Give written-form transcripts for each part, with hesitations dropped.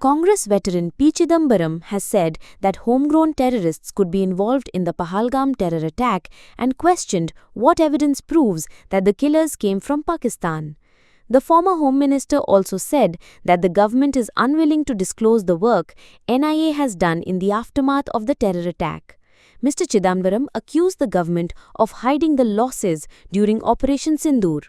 Congress veteran P. Chidambaram has said that homegrown terrorists could be involved in the Pahalgam terror attack and questioned what evidence proves that the killers came from Pakistan. The former Home Minister also said that the government is unwilling to disclose the work NIA has done in the aftermath of the terror attack. Mr. Chidambaram accused the government of hiding the losses during Operation Sindoor.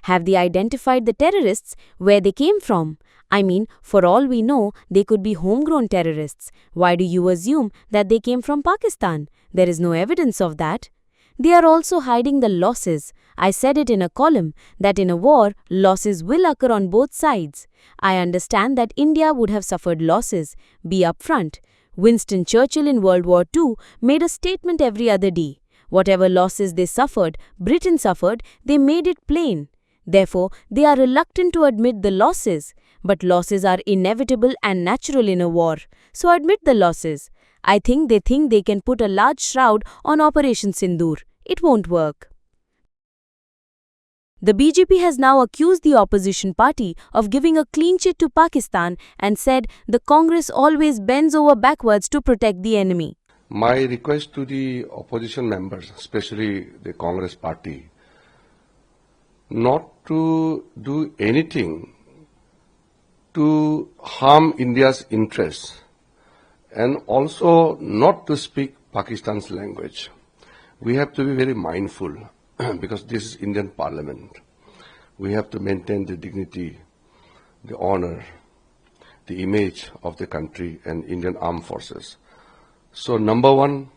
Have they identified the terrorists, where they came from? I mean, for all we know, they could be homegrown terrorists. Why do you assume that they came from Pakistan? There is no evidence of that. They are also hiding the losses. I said it in a column that in a war, losses will occur on both sides. I understand that India would have suffered losses. Be upfront. Winston Churchill in World War II made a statement every other day. Whatever losses they suffered, Britain suffered, they made it plain. Therefore, they are reluctant to admit the losses. But losses are inevitable and natural in a war. So admit the losses. I think they can put a large shroud on Operation Sindoor. It won't work. The BJP has now accused the opposition party of giving a clean chit to Pakistan and said the Congress always bends over backwards to protect the enemy. My request to the opposition members, especially the Congress party, not to do anything to harm India's interests and also not to speak Pakistan's language. We have to be very mindful because this is Indian Parliament. We have to maintain the dignity, the honor, the image of the country and Indian Armed Forces. So number one,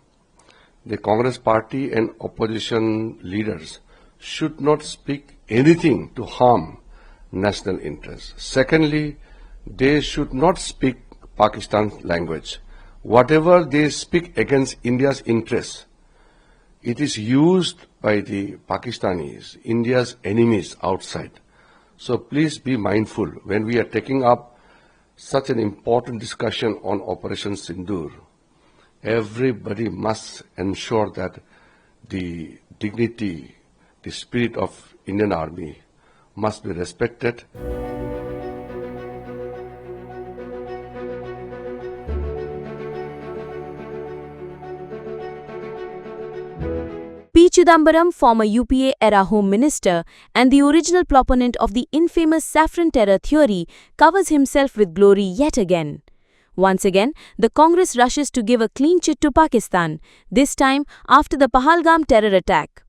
the Congress party and opposition leaders should not speak anything to harm national interests. Secondly, they should not speak Pakistan's language. Whatever they speak against India's interests, it is used by the Pakistanis, India's enemies outside. So please be mindful when we are taking up such an important discussion on Operation Sindoor. Everybody must ensure that the dignity, the spirit of Indian Army must be respected. P. Chidambaram, former UPA-era Home Minister and the original proponent of the infamous saffron terror theory, covers himself with glory yet again. Once again, the Congress rushes to give a clean chit to Pakistan, this time after the Pahalgam terror attack.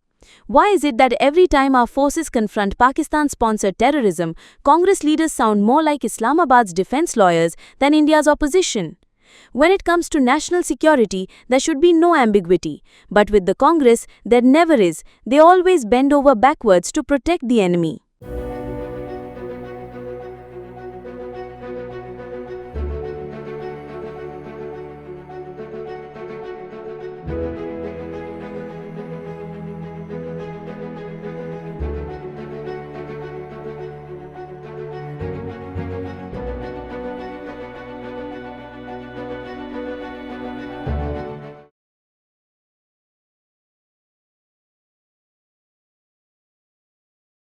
Why is it that every time our forces confront Pakistan-sponsored terrorism, Congress leaders sound more like Islamabad's defense lawyers than India's opposition? When it comes to national security, there should be no ambiguity. But with the Congress, there never is. They always bend over backwards to protect the enemy.